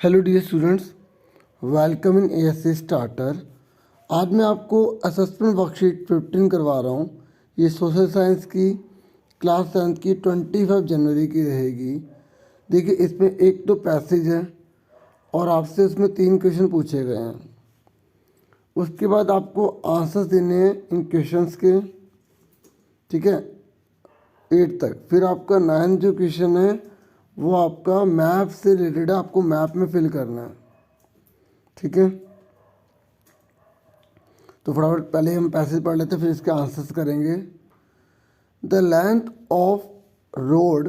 Hello dear students, welcome in ASC starter. आज मैं आपको असेसमेंट वर्कशीट 15 करवा रहा हूँ। ये सोशल साइंस की क्लास 10 की 25 जनवरी की रहेगी। देखिए, इसमें एक तो पैसेज है और आपसे उसमें 3 क्वेश्चन पूछे गए हैं। उसके बाद आपको आंसर्स देने हैं इन क्वेश्चंस के, ठीक है, 8 तक। फिर आपका 9 जो क्वेश्चन है वो आपका मैप से रिलेटेड है, आपको मैप में फिल करना है, ठीक है। तो फटाफट पहले हम पैसेज पढ़ लेते हैं, फिर इसके आंसर्स करेंगे। The length of road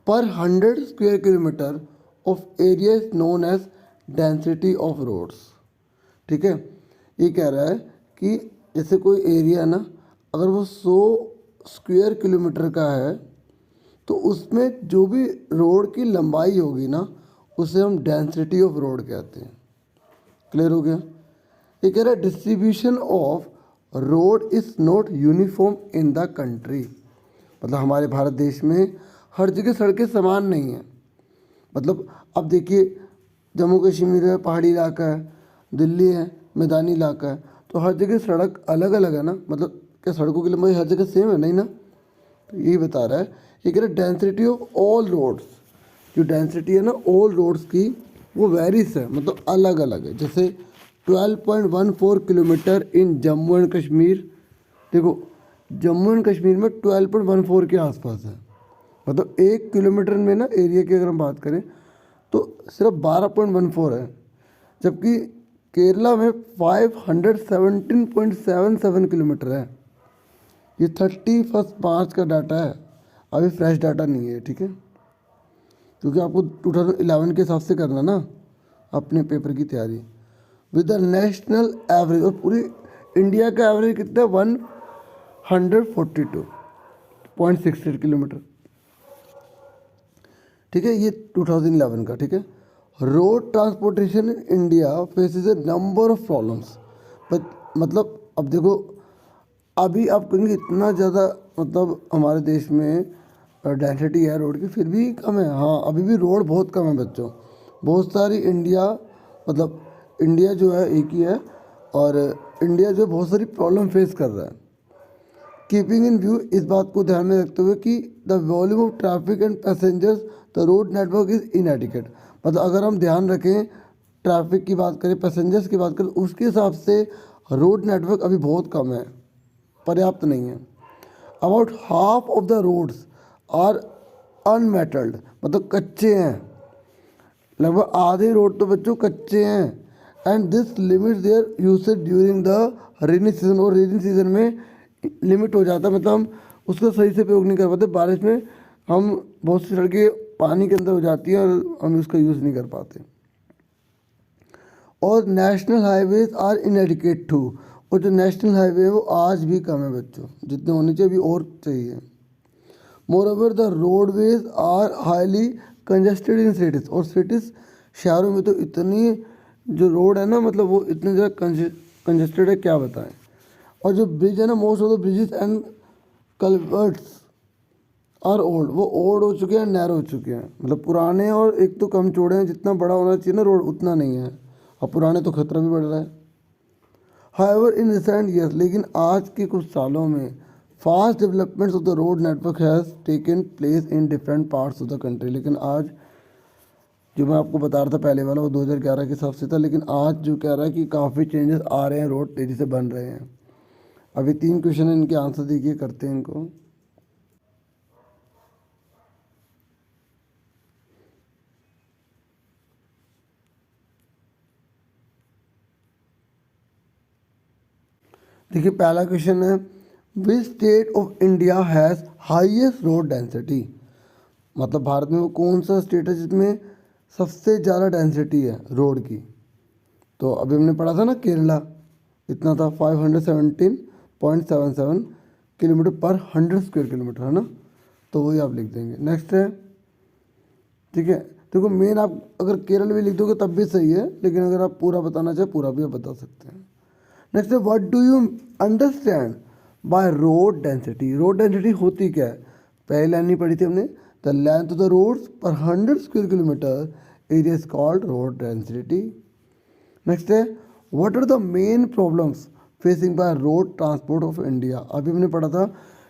per 100 square kilometre of area is known as density of roads. ठीक है, ये कह रहा है कि जैसे कोई एरिया ना, अगर वो 100 स्क्वायर किलोमीटर का है तो उसमें जो भी रोड की लंबाई होगी ना, उसे हम डेंसिटी ऑफ रोड कहते हैं। क्लियर हो गया? ये कह रहा है distribution of road is not uniform in the country. मतलब हमारे भारत देश में हर जगह सड़कें समान नहीं हैं। मतलब अब देखिए, जम्मू कश्मीर है, पहाड़ी इलाका है, दिल्ली है, मैदानी इलाका है, तो हर जगह सड़क अलग अलग है ना। मतलब क्या सड़कों की लंबाई हर जगह सेम है? नहीं ना। तो यही बता रहा है, ये कह रहा है डेंसिटी ऑफ ऑल रोड्स, जो डेंसिटी है ना ऑल रोड्स की, वो वेरीज है, मतलब अलग अलग है। जैसे 12.14 kilometre in Jammu and Kashmir. देखो, जम्मू एंड कश्मीर में 12.14 के आसपास है। मतलब 1 किलोमीटर में ना एरिया की अगर हम बात करें तो सिर्फ 12.14 है, जबकि केरला में 517.77 किलोमीटर है। ये 31 मार्च का डाटा है, अभी फ्रेश डाटा नहीं है, ठीक है, क्योंकि आपको 2011 के हिसाब से करना ना अपने पेपर की तैयारी। विद द नेशनल एवरेज, और पूरी इंडिया का एवरेज कितना है? 142.68 किलोमीटर। ठीक है, ये 2011 का, ठीक है। Road transportation in India faces A number of problems. मतलब अब देखो, अभी आप कहेंगे इतना ज़्यादा, मतलब हमारे देश में डेंसिटी है रोड की, फिर भी कम है। हाँ, अभी भी रोड बहुत कम है बच्चों। बहुत सारी इंडिया, मतलब इंडिया जो है एक ही है, और इंडिया जो बहुत सारी प्रॉब्लम फेस कर रहा है। कीपिंग इन व्यू, इस बात को ध्यान में रखते हुए कि the volume of traffic and passengers the road network is इनएडिक्वेट। मतलब अगर हम ध्यान रखें, ट्रैफिक की बात करें, पैसेंजर्स की बात करें, उसके हिसाब से रोड नेटवर्क अभी बहुत कम है, पर्याप्त नहीं है। About half of the roads are unmetalled, मतलब कच्चे हैं। लगभग आधे रोड तो बच्चों कच्चे हैं। And this limit their usage during the rainy season, और रेनी सीजन में लिमिट हो जाता है, मतलब हम उसका सही से प्रयोग नहीं कर पाते। बारिश में हम बहुत सी सड़कें पानी के अंदर हो जाती हैं और हम उसका यूज़ नहीं कर पाते। और national highways are inadequate too, और जो नेशनल हाईवे है वो आज भी कम है बच्चों, जितने होने चाहिए अभी और चाहिए। Moreover the roadways are highly congested in cities, और सिटीज़, शहरों में तो इतनी जो रोड है ना, मतलब वो इतने ज़्यादा कंजेस्टेड है, क्या बताएं। और जो ब्रिज है ना, most of the bridges and culverts are old, वो ओल्ड हो चुके हैं, नैरो हो चुके हैं। मतलब पुराने और एक तो कम चौड़े हैं, जितना बड़ा होना चाहिए ना रोड उतना नहीं है, और पुराने तो खतरा भी बढ़ रहा है। हाउएवर इन रिसेंट ईयर्स, लेकिन आज के कुछ सालों में fast developments of the road network has taken place in different parts of the country. लेकिन आज जो मैं आपको बता रहा था पहले वाला, वो 2011 के हिसाब से था, लेकिन आज जो कह रहा है कि काफ़ी चेंजेस आ रहे हैं, रोड तेज़ी से बन रहे हैं। अभी 3 क्वेश्चन है, इनके आंसर देखिए, करते हैं इनको। देखिए, पहला क्वेश्चन है, which state of India has highest road density. मतलब भारत में वो कौन सा स्टेट है जिसमें सबसे ज़्यादा डेंसिटी है रोड की। तो अभी हमने पढ़ा था ना, केरला इतना था, 517.77 किलोमीटर पर 100 स्क्वायर किलोमीटर, है ना। तो वही आप लिख देंगे। नेक्स्ट है, ठीक है, देखो मेन आप अगर केरल भी लिख दोगे तब भी सही है, लेकिन अगर आप पूरा बताना चाहे पूरा भी आप बता सकते हैं। नेक्स्ट है, what do you understand by road density. Road density होती क्या है? पहली लाइन नहीं पढ़ी थी हमने, the length of the roads पर 100 square kilometre area is called road density. Next है what are the main problems facing by road transport of India. अभी हमने पढ़ा था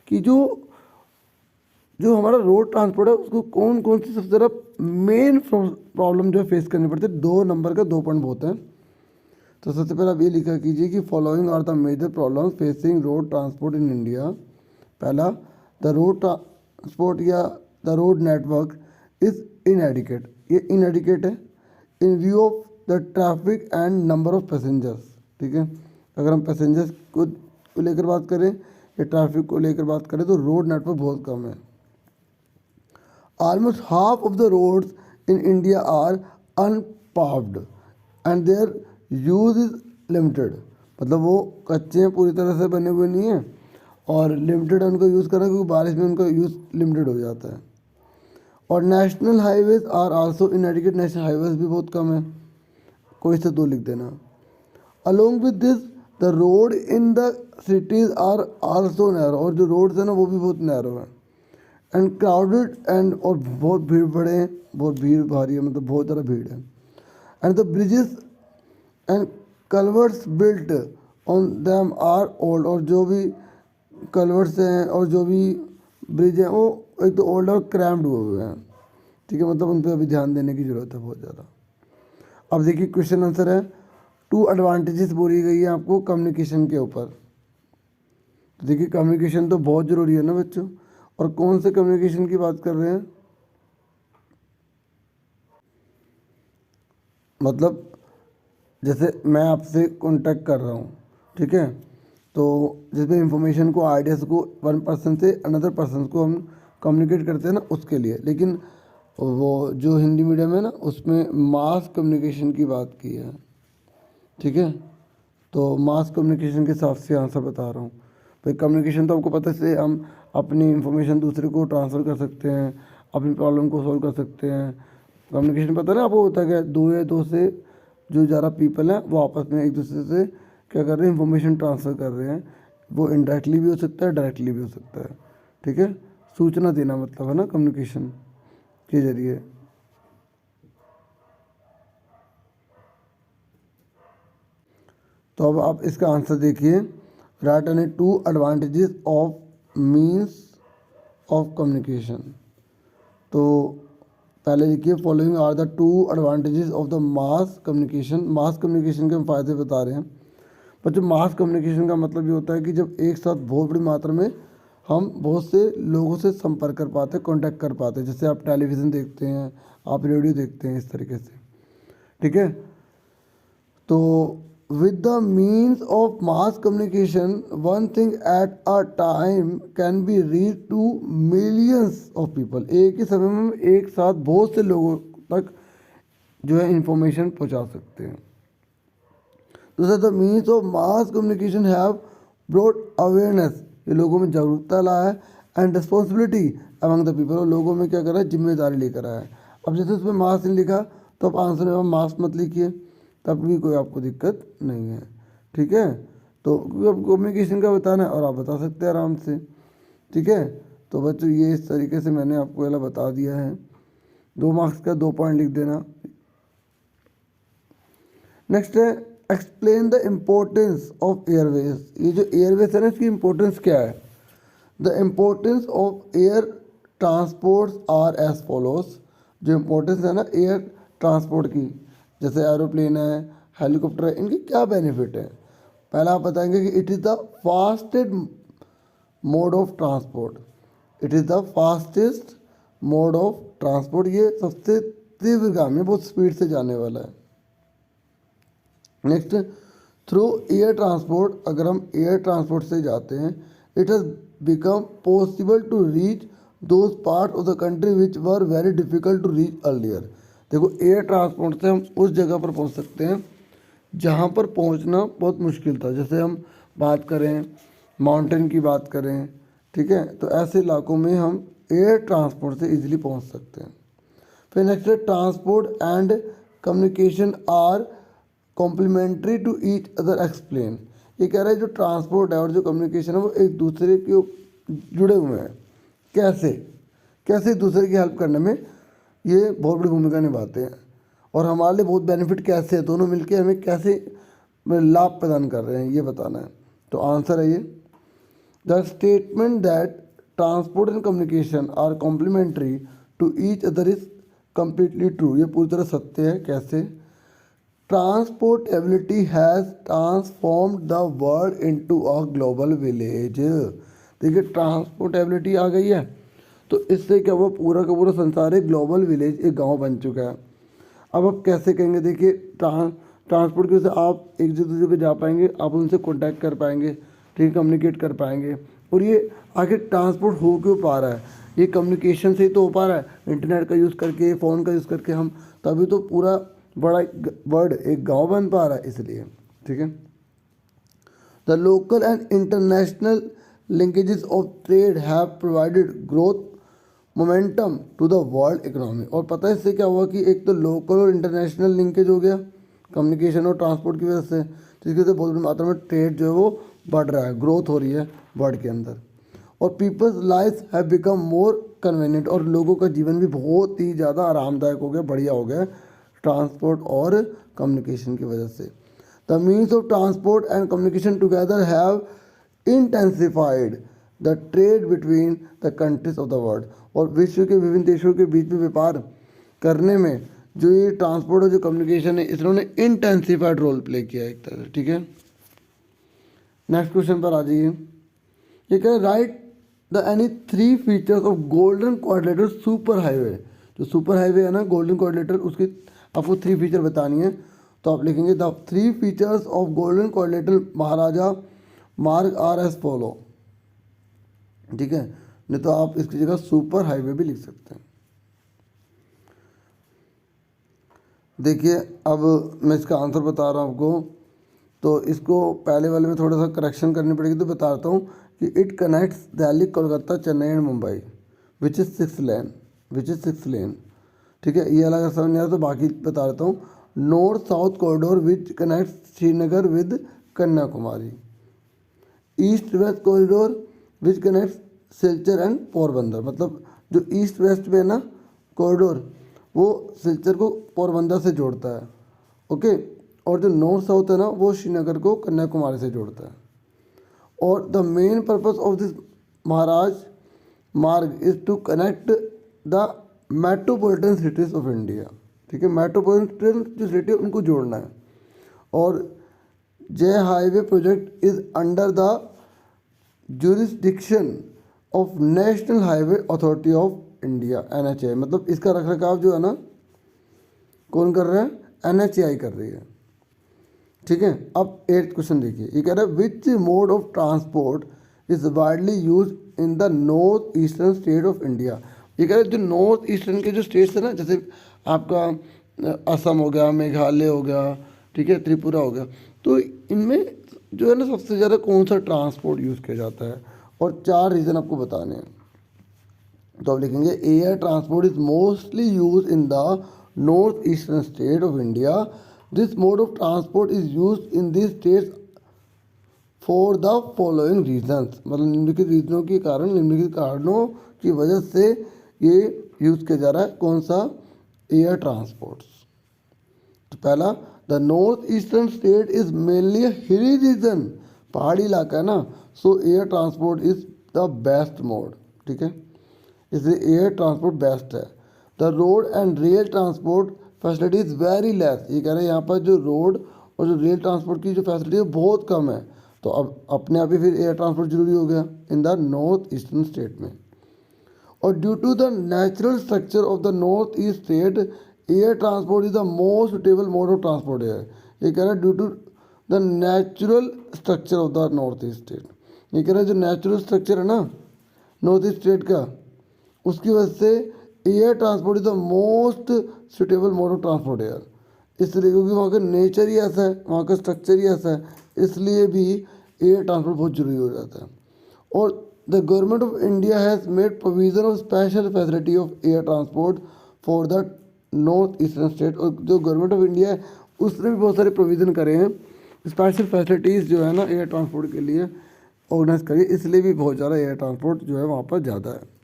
कि जो हमारा रोड ट्रांसपोर्ट है उसको कौन कौन सी सबसे ज़्यादा मेन प्रॉब्लम जो फेस करनी पड़ती है। 2 नंबर का 2 पॉइंट बहुत हैं। तो सबसे पहले आप ये लिखा कीजिए कि following are the major problems facing road transport in India. पहला, द रोड ट्रांसपोर्ट या the road network is inadequate. ये इनएडिकेट है in view of the traffic and number of passengers. ठीक है, अगर हम पैसेंजर्स को लेकर बात करें या ट्रैफिक को लेकर बात करें तो रोड नेटवर्क बहुत कम है। Almost half of the roads in India are unpaved and their use is limited। मतलब वो कच्चे हैं, पूरी तरह से बने हुए नहीं हैं और लिमिटेड है उनका यूज़ करना, क्योंकि बारिश में उनका यूज़ लिमिटेड हो जाता है। और national highways are also inadequate. National highways भी बहुत कम है, कोई से 2 लिख देना। Along with this the road in the cities are also narrow. और जो रोड्स हैं ना वो भी बहुत नैरो हैं। एंड क्राउडेड एंड और बहुत भीड़ बड़े हैं, बहुत भीड़ भारी है, मतलब बहुत ज़्यादा भीड़ है। And the bridges and culverts built on them are old. और जो भी कलवर्ट्स हैं और जो भी ब्रिज हैं वो एक तो ओल्ड और क्रैम्ड हुए हैं। ठीक है, मतलब उन पर अभी ध्यान देने की ज़रूरत है बहुत ज़्यादा। अब देखिए क्वेश्चन आंसर है 2 एडवांटेजेस बोली गई है आपको कम्युनिकेशन के ऊपर। तो देखिए कम्युनिकेशन तो बहुत ज़रूरी है ना बच्चों। और कौन से कम्युनिकेशन की बात कर रहे हैं, मतलब जैसे मैं आपसे कांटेक्ट कर रहा हूँ, ठीक है, तो जिसमें इंफॉर्मेशन को, आइडियाज़ को 1 पर्सन से अनदर पर्सन को हम कम्युनिकेट करते हैं ना, उसके लिए। लेकिन वो जो हिंदी मीडियम है ना उसमें मास कम्युनिकेशन की बात की है। ठीक है, तो मास कम्युनिकेशन के हिसाब से आंसर बता रहा हूँ। भाई कम्युनिकेशन तो आपको पता है, से हम अपनी इंफॉर्मेशन दूसरे को ट्रांसफ़र कर सकते हैं, अपनी प्रॉब्लम को सॉल्व कर सकते हैं। कम्युनिकेशन पता है ना आपको होता है क्या, 2 या 2 से जो ज़्यादा पीपल हैं वो आपस में एक दूसरे से क्या कर रहे हैं, इंफॉर्मेशन ट्रांसफ़र कर रहे हैं। वो इनडायरेक्टली भी हो सकता है, डायरेक्टली भी हो सकता है। ठीक है, सूचना देना मतलब है ना कम्युनिकेशन के ज़रिए। तो अब आप इसका आंसर देखिए, write any 2 advantages of means of communication. तो पहले लिखिए following are the 2 advantages of the mass communication. Mass communication के हम फ़ायदे बता रहे हैं। पर जो मास कम्युनिकेशन का मतलब ये होता है कि जब एक साथ बहुत बड़ी मात्रा में हम बहुत से लोगों से संपर्क कर पाते हैं, कॉन्टैक्ट कर पाते हैं। जैसे आप टेलीविज़न देखते हैं, आप रेडियो देखते हैं, इस तरीके से। ठीक है, तो with the means of mass communication one thing at a time can be reached to millions of people। एक ही समय में हम एक साथ बहुत से लोगों तक जो है इंफॉर्मेशन पहुंचा सकते हैं। दूसरा, the means of mass communication have brought awareness. ये लोगों में जागरूकता लाया है। And responsibility among the people. और लोगों में क्या करा है, जिम्मेदारी लेकर आया है। अब जैसे उसमें मास नहीं लिखा तो आप आंसर में मास मत लिखिए, तब भी कोई आपको दिक्कत नहीं है। ठीक है, तो अब कम्युनिकेशन का बताना है और आप बता सकते हैं आराम से। ठीक है, तो बच्चों ये इस तरीके से मैंने आपको पहले बता दिया है। 2 मार्क्स का 2 पॉइंट लिख देना। नेक्स्ट है explain the importance of airways. ये जो एयरवेज है ना, इसकी इम्पोर्टेंस क्या है। The importance of air transport are as follows. जो इम्पोर्टेंस है ना एयर ट्रांसपोर्ट की, जैसे एरोप्लेन है, हेलीकॉप्टर है, इनकी क्या बेनिफिट है। पहला आप बताएंगे कि it is the fastest mode of transport. It is the fastest mode of transport. ये सबसे तीव्रगामी, बहुत स्पीड से जाने वाला है। Next, through air transport. अगर हम एयर ट्रांसपोर्ट से जाते हैं, it has become possible to reach those part of the country which were very difficult to reach earlier. देखो एयर ट्रांसपोर्ट से हम उस जगह पर पहुंच सकते हैं जहां पर पहुंचना बहुत मुश्किल था। जैसे हम बात करें माउंटेन की बात करें, ठीक है, तो ऐसे इलाकों में हम एयर ट्रांसपोर्ट से इजीली पहुंच सकते हैं। फिर नेक्स्ट है transport and communication are complementary to each other explain. ये कह रहा है जो ट्रांसपोर्ट है और जो कम्युनिकेशन है वो एक दूसरे के जुड़े हुए हैं। कैसे कैसे एक दूसरे की हेल्प करने में ये बहुत बड़ी भूमिका निभाते हैं। और हमारे लिए बहुत बेनिफिट कैसे है, दोनों मिलके हमें कैसे लाभ प्रदान कर रहे हैं ये बताना है। तो आंसर है ये, the statement that transport and communication are complementary to each other is completely true. ये पूरी तरह सत्य है। कैसे? Transportability has transformed the world into a global village. देखिए ट्रांसपोर्टेबिलिटी आ गई है तो इससे क्या हुआ, पूरा का पूरा संसार एक ग्लोबल विलेज, एक गांव बन चुका है। अब आप कैसे कहेंगे? देखिए ट्रांसपोर्ट की वजह से आप एक दूसरे पे जा पाएंगे, आप उनसे कांटेक्ट कर पाएंगे, ठीक, कम्युनिकेट कर पाएंगे। और ये आखिर ट्रांसपोर्ट हो क्यों पा रहा है? ये कम्युनिकेशन से ही तो हो पा रहा है, इंटरनेट का यूज़ करके, फ़ोन का यूज़ करके हम, तभी तो पूरा बड़ा वर्ल्ड एक गांव बन पा रहा है, इसलिए। ठीक है। The local and international linkages of trade have provided growth momentum to the world economy. और पता है इससे क्या हुआ कि एक तो लोकल और इंटरनेशनल लिंकेज हो गया कम्युनिकेशन और ट्रांसपोर्ट की वजह से, जिसकी वजह से बहुत बड़ी मात्रा में ट्रेड जो है वो बढ़ रहा है, ग्रोथ हो रही है वर्ल्ड के अंदर। और people's life have become more convenient, और लोगों का जीवन भी बहुत ही ज़्यादा आरामदायक हो गया, बढ़िया हो गया ट्रांसपोर्ट और कम्युनिकेशन की वजह से। The means of transport and communication together have intensified the trade between the countries of the world. और विश्व के विभिन्न देशों के बीच में व्यापार करने में जो ये ट्रांसपोर्ट और जो कम्युनिकेशन है, इन्होंने इंटेंसिफाइड रोल प्ले किया है एक तरह से। ठीक है। नेक्स्ट क्वेश्चन पर आ जाइए। ये कह right the any 3 features of golden quadrilateral super highway. जो सुपर हाईवे है ना गोल्डन क्वाड्रिलेटरल, उसकी आपको 3 फीचर बतानी है। तो आप लिखेंगे the 3 features of golden quadrilateral Maharaja Marg are S follow. ठीक है, नहीं तो आप इसकी जगह सुपर हाईवे भी लिख सकते हैं। देखिए अब मैं इसका आंसर बता रहा हूँ आपको, तो इसको पहले वाले में थोड़ा सा करेक्शन करनी पड़ेगी, तो बताता हूँ कि it connects Delhi, Kolkata, Chennai and Mumbai which is 6 लेन। ठीक है, ये अलग समझ नहीं आ रहा तो बाकी बता देता हूँ। North south corridor which connects Srinagar with Kanyakumari. East west corridor which connects Silchar and Porbandar. मतलब जो ईस्ट वेस्ट में है ना कॉरिडोर, वो सिलचर को पोरबंदर से जोड़ता है। ओके। और जो नॉर्थ साउथ है ना, वो श्रीनगर को कन्याकुमारी से जोड़ता है। और the main purpose of this Maharaj Marg is to connect the metropolitan cities of India. ठीक है, मेट्रोपॉलिटन जो सिटी है उनको जोड़ना है। और जय highway project is under the jurisdiction of national highway authority of India, NHAI। मतलब इसका रखरखाव जो है ना कौन कर रहा है? NHAI कर रही है। ठीक है। अब 8th क्वेश्चन देखिए, ये कह रहा है which mode of transport is widely use in the north eastern state of India. ये कह रहा है जो नॉर्थ ईस्टर्न के जो स्टेट्स है ना, जैसे आपका असम हो गया, मेघालय हो गया, ठीक है, त्रिपुरा हो गया, तो इनमें जो है ना सबसे ज़्यादा कौन सा ट्रांसपोर्ट यूज़ किया जाता है? और 4 रीज़न आपको बताने हैं। तो आप लिखेंगे air transport is mostly use in the north eastern state of India. This mode of transport is use in this states for the following reasons. मतलब निम्नलिखित रीजनों के कारण, निम्नलिखित कारणों की वजह से ये यूज़ किया जा रहा है। कौन सा? Air transports. तो पहला, the north eastern state is mainly hilly region, पहाड़ी इलाका है ना, सो air transport is the best mode. ठीक है, इसलिए एयर ट्रांसपोर्ट बेस्ट है। The road and rail transport facility is very less. ये कह रहे हैं यहाँ पर जो रोड और जो रेल ट्रांसपोर्ट की जो फैसिलिटी है बहुत कम है। तो अब अपने आप ही फिर एयर ट्रांसपोर्ट जरूरी हो गया in the north eastern state में। और due to the natural structure of the north east state, air transport is the most suitable mode of transport है। ये कह रहा है due to the natural structure of the north east state. ये कह रहा है जो नेचुरल स्ट्रक्चर है ना नॉर्थ ईस्ट स्टेट का, उसकी वजह से air transport is the most suitable mode of transport air. इसलिए क्योंकि वहाँ का नेचर ही ऐसा है, वहाँ का स्ट्रक्चर ही ऐसा है, इसलिए भी एयर ट्रांसपोर्ट बहुत जरूरी हो जाता है। और the government of India has made provision of special facility of air transport for the north eastern state. और जो गवर्नमेंट ऑफ इंडिया है उसने भी बहुत सारे प्रोविज़न करे हैं, स्पेशल फैसिलिटीज़ जो है ना एयर ट्रांसपोर्ट के लिए ऑर्गेनाइज करिए, इसलिए भी बहुत ज़्यादा एयर ट्रांसपोर्ट जो है वहाँ पर ज़्यादा है।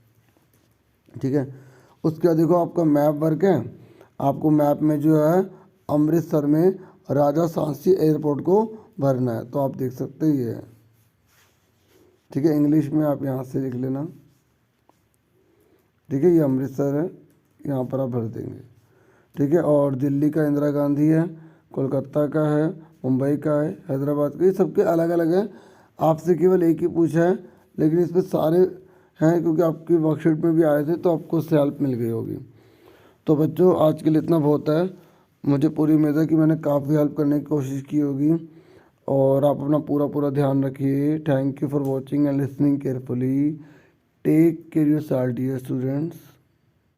ठीक है, उसके बाद देखो आपका मैप वर्क है। आपको मैप में जो है अमृतसर में राजा सांची एयरपोर्ट को भरना है, तो आप देख सकते हैं ये है। ठीक है, इंग्लिश में आप यहाँ से लिख लेना। ठीक है, ये अमृतसर है, यहाँ पर आप भर देंगे। ठीक है, और दिल्ली का इंदिरा गांधी है, कोलकाता का है, मुंबई का है, हैदराबाद का, ये सबके अलग अलग है। आपसे केवल एक ही पूछा है, लेकिन इसमें सारे हैं क्योंकि आपकी वर्कशीट में भी आए थे, तो आपको उससे हेल्प मिल गई होगी। तो बच्चों आज के लिए इतना बहुत है। मुझे पूरी उम्मीद है कि मैंने काफ़ी हेल्प करने की कोशिश की होगी, और आप अपना पूरा पूरा ध्यान रखिए। Thank you for watching and listening carefully. Take care yourself dear students.